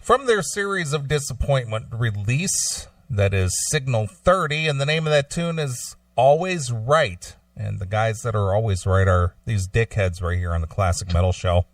From their series of disappointment release, that is Signal 30, and the name of that tune is Always Right. And the guys that are always right are these dickheads right here on the Classic Metal Show.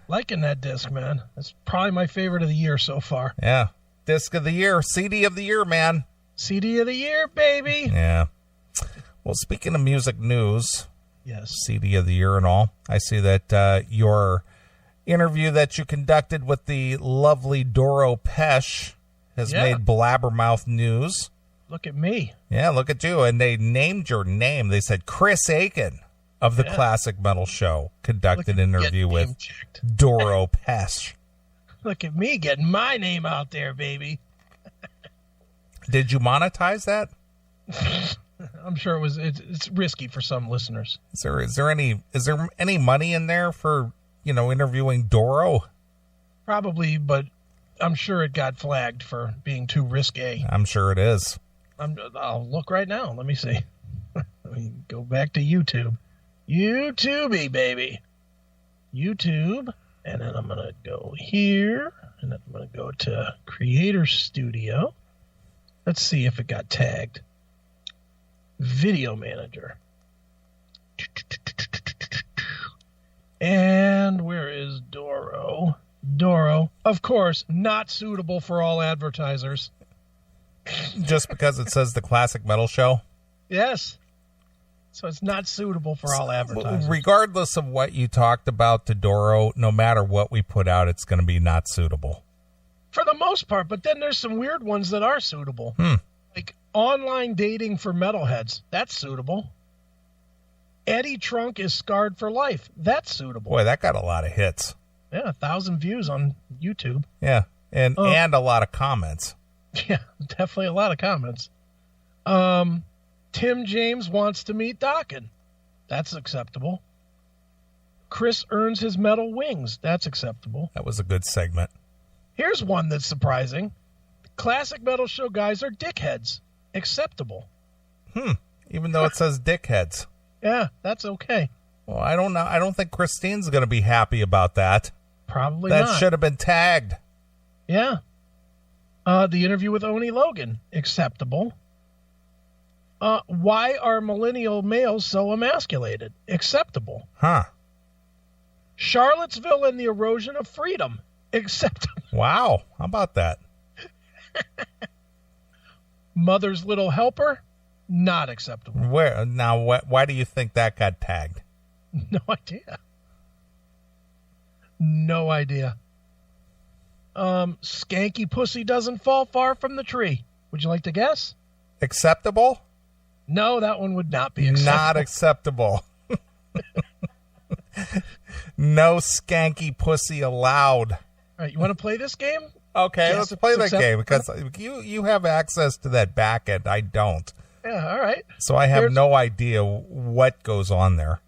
Liking that disc, man. That's probably my favorite of the year so far. Yeah. Disc of the year, CD of the year, man. CD of the year, baby. Yeah. Well, speaking of music news, yes, CD of the year and all, I see that your interview that you conducted with the lovely Doro Pesh has made blabbermouth news. Look at me. Yeah, look at you. And they named your name. They said Chris Aiken of the Classic Metal Show conducted an interview with Doro Pesh. Look at me getting my name out there, baby. Did you monetize that? I'm sure it's risky for some listeners. Is there any money in there for, interviewing Doro? Probably, but I'm sure it got flagged for being too risque. I'm sure it is. I'll look right now. Let me see. Let me go back to YouTube. YouTubey, baby. YouTube. And then I'm going to go here. And then I'm going to go to Creator Studio. Let's see if it got tagged. Video Manager. And where is Doro? Doro, of course, not suitable for all advertisers. Just because it says the Classic Metal Show? Yes. So it's not suitable for all advertisers. Regardless of what you talked about to Doro, no matter what we put out, it's going to be not suitable. For the most part, but then there's some weird ones that are suitable. Like online dating for metalheads. That's suitable. Eddie Trunk is scarred for life. That's suitable. Boy, that got a lot of hits. Yeah, 1,000 views on YouTube. Yeah, and a lot of comments. Yeah, definitely a lot of comments. Tim James wants to meet Dokken. That's acceptable. Chris earns his metal wings. That's acceptable. That was a good segment. Here's one that's surprising. Classic Metal Show guys are dickheads. Acceptable. Even though it says dickheads. Yeah, that's okay. Well, I don't know. I don't think Christine's going to be happy about that. Probably not. That should have been tagged. Yeah. The interview with Oni Logan. Acceptable. Why are millennial males so emasculated? Acceptable. Charlottesville and the erosion of freedom. Acceptable. Wow. How about that? Mother's Little Helper. Not acceptable. Why do you think that got tagged? No idea. No idea. Skanky pussy doesn't fall far from the tree. Would you like to guess? Acceptable? No, that one would not be acceptable. Not acceptable. No skanky pussy allowed. All right, you want to play this game? Okay, Yes, let's play that game because acceptable. you have access to that back end. I don't. Yeah, all right. So I have no idea what goes on there.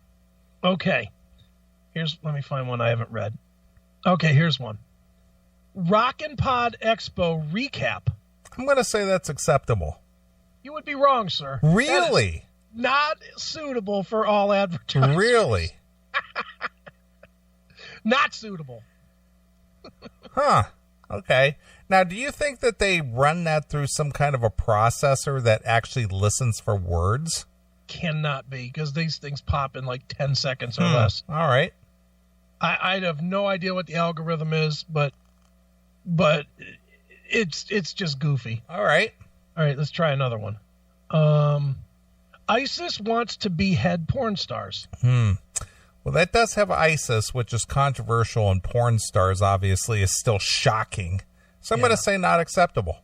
Okay. Let me find one I haven't read. Okay, here's one. Rockin' Pod Expo recap. I'm going to say that's acceptable. You would be wrong, sir. Really? Not suitable for all advertisers. Really? Not suitable. Okay. Now, do you think that they run that through some kind of a processor that actually listens for words? Cannot be, because these things pop in like 10 seconds or less. All right. I have no idea what the algorithm is, but it's just goofy. All right. All right, let's try another one. ISIS wants to behead porn stars. Well, that does have ISIS, which is controversial, and porn stars obviously is still shocking. So I'm going to say not acceptable.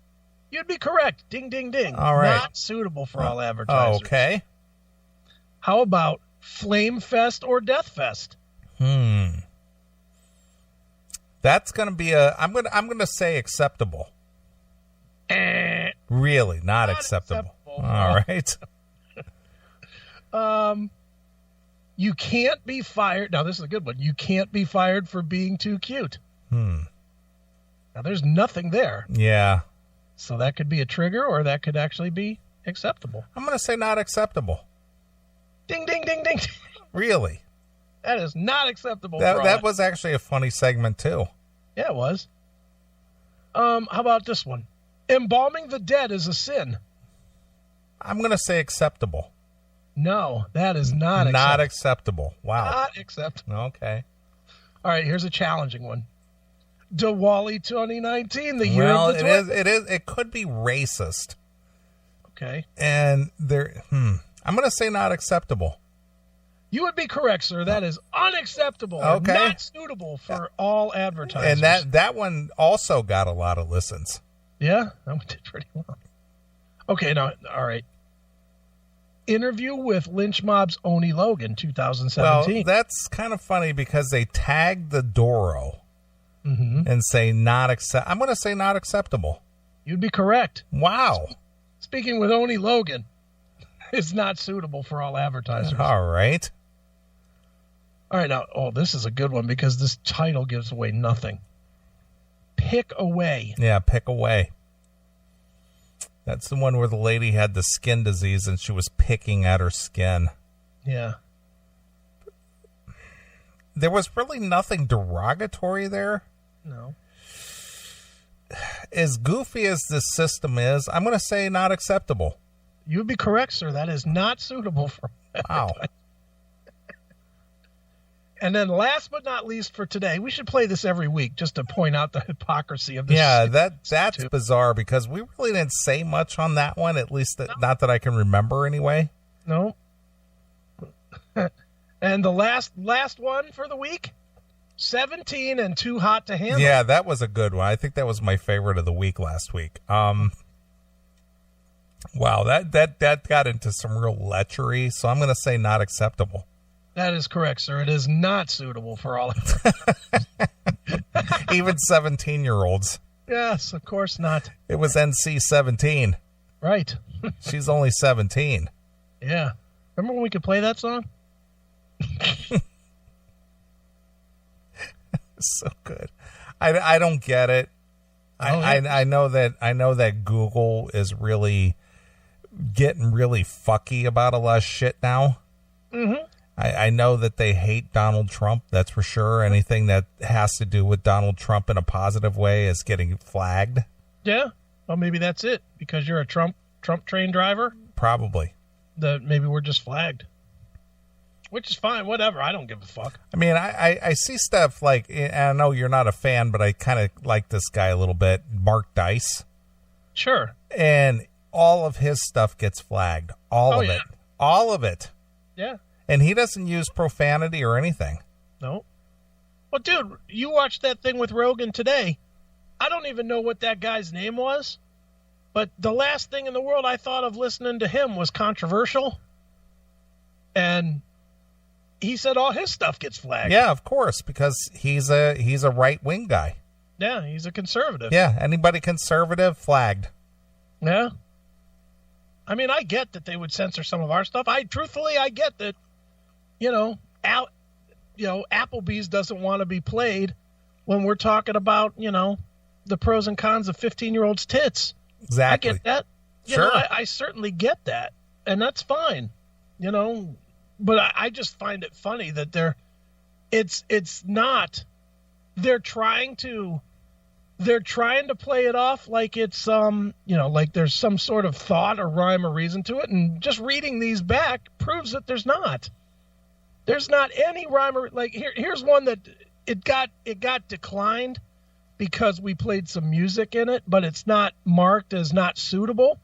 You'd be correct. Ding, ding, ding. All right. Not suitable for all advertisers. Okay. How about Flame Fest or Death Fest? That's going to be I'm going to say acceptable. Really, not acceptable. All right. You can't be fired. Now, this is a good one. You can't be fired for being too cute. Now, there's nothing there. Yeah. So that could be a trigger, or that could actually be acceptable. I'm going to say not acceptable. Ding, ding, ding, ding. Really? That is not acceptable. That was actually a funny segment, too. Yeah, it was. How about this one? Embalming the dead is a sin. I'm going to say acceptable. No, that is not acceptable. Not acceptable. Wow. Not acceptable. Okay. All right, here's a challenging one. Diwali 2019, the year of the Well, it could be racist. Okay. And I'm going to say not acceptable. You would be correct, sir. That is unacceptable. Okay. Not suitable for all advertisers. And that one also got a lot of listens. Yeah, that one did pretty well. Okay, now, all right. Interview with Lynch Mob's Oni Logan, 2017. Well, that's kind of funny because they tagged the Doro and say not accept. I'm going to say not acceptable. You'd be correct. Wow. Speaking with Oni Logan is not suitable for all advertisers. All right. All right, now, this is a good one because this title gives away nothing. Pick Away. Yeah, Pick Away. That's the one where the lady had the skin disease and she was picking at her skin. Yeah. There was really nothing derogatory there. No. As goofy as this system is, I'm going to say not acceptable. You'd be correct, sir. That is not suitable for Wow. And then last but not least for today, we should play this every week just to point out the hypocrisy of this. Yeah, that's bizarre because we really didn't say much on that one, at least not that I can remember anyway. No. And the last one for the week, 17 and Too Hot to Handle. Yeah, that was a good one. I think that was my favorite of the week last week. Wow, that got into some real lechery, so I'm going to say not acceptable. That is correct, sir. It is not suitable for all. Even 17-year-olds. Yes, of course not. It was NC-17. Right. She's only 17. Yeah. Remember when we could play that song? So good. I don't get it. I know that Google is really getting really fucky about a lot of shit now. Mm-hmm. I know that they hate Donald Trump, that's for sure. Anything that has to do with Donald Trump in a positive way is getting flagged. Yeah. Well, maybe that's it. Because you're a Trump train driver? Probably. That maybe we're just flagged. Which is fine. Whatever. I don't give a fuck. I mean, I see stuff like, and I know you're not a fan, but I kind of like this guy a little bit, Mark Dice. Sure. And all of his stuff gets flagged. All of it. All of it. Yeah. And he doesn't use profanity or anything. No. Well, dude, you watched that thing with Rogan today. I don't even know what that guy's name was. But the last thing in the world I thought of listening to him was controversial. And he said all his stuff gets flagged. Yeah, of course, because he's a right-wing guy. Yeah, he's a conservative. Yeah, anybody conservative, flagged. Yeah. I mean, I get that they would censor some of our stuff. I get that, Applebee's doesn't want to be played when we're talking about, the pros and cons of 15-year-olds' tits. Exactly. I get that. Sure. I certainly get that. And that's fine. But I just find it funny that they're trying to play it off like it's like there's some sort of thought or rhyme or reason to it, and just reading these back proves that there's not any rhyme or like here's one that it got declined because we played some music in it, but it's not marked as not suitable.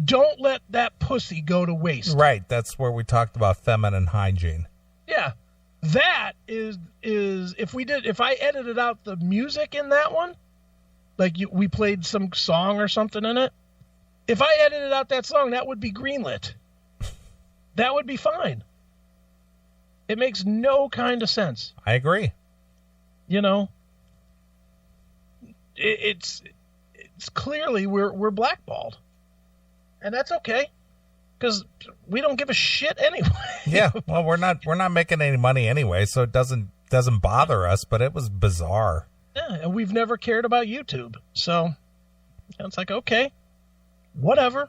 Don't let that pussy go to waste. Right, that's where we talked about feminine hygiene. Yeah. That is if I edited out the music in that one, like we played some song or something in it, if I edited out that song, that would be greenlit. That would be fine. It makes no kind of sense. I agree. It's clearly we're blackballed. And that's okay. Because we don't give a shit anyway. Yeah, well, we're not making any money anyway, so it doesn't bother us. But it was bizarre. Yeah, and we've never cared about YouTube, so it's like okay, whatever.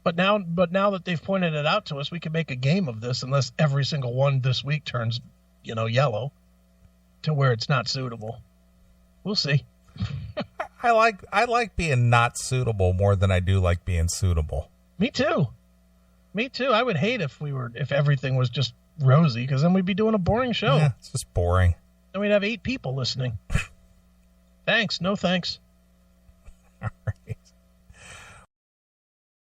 But now that they've pointed it out to us, we can make a game of this. Unless every single one this week turns, yellow, to where it's not suitable. We'll see. I like being not suitable more than I do like being suitable. Me too. I would hate if everything was just rosy, because then we'd be doing a boring show. Yeah, it's just boring. Then we'd have 8 people listening. Thanks. No thanks.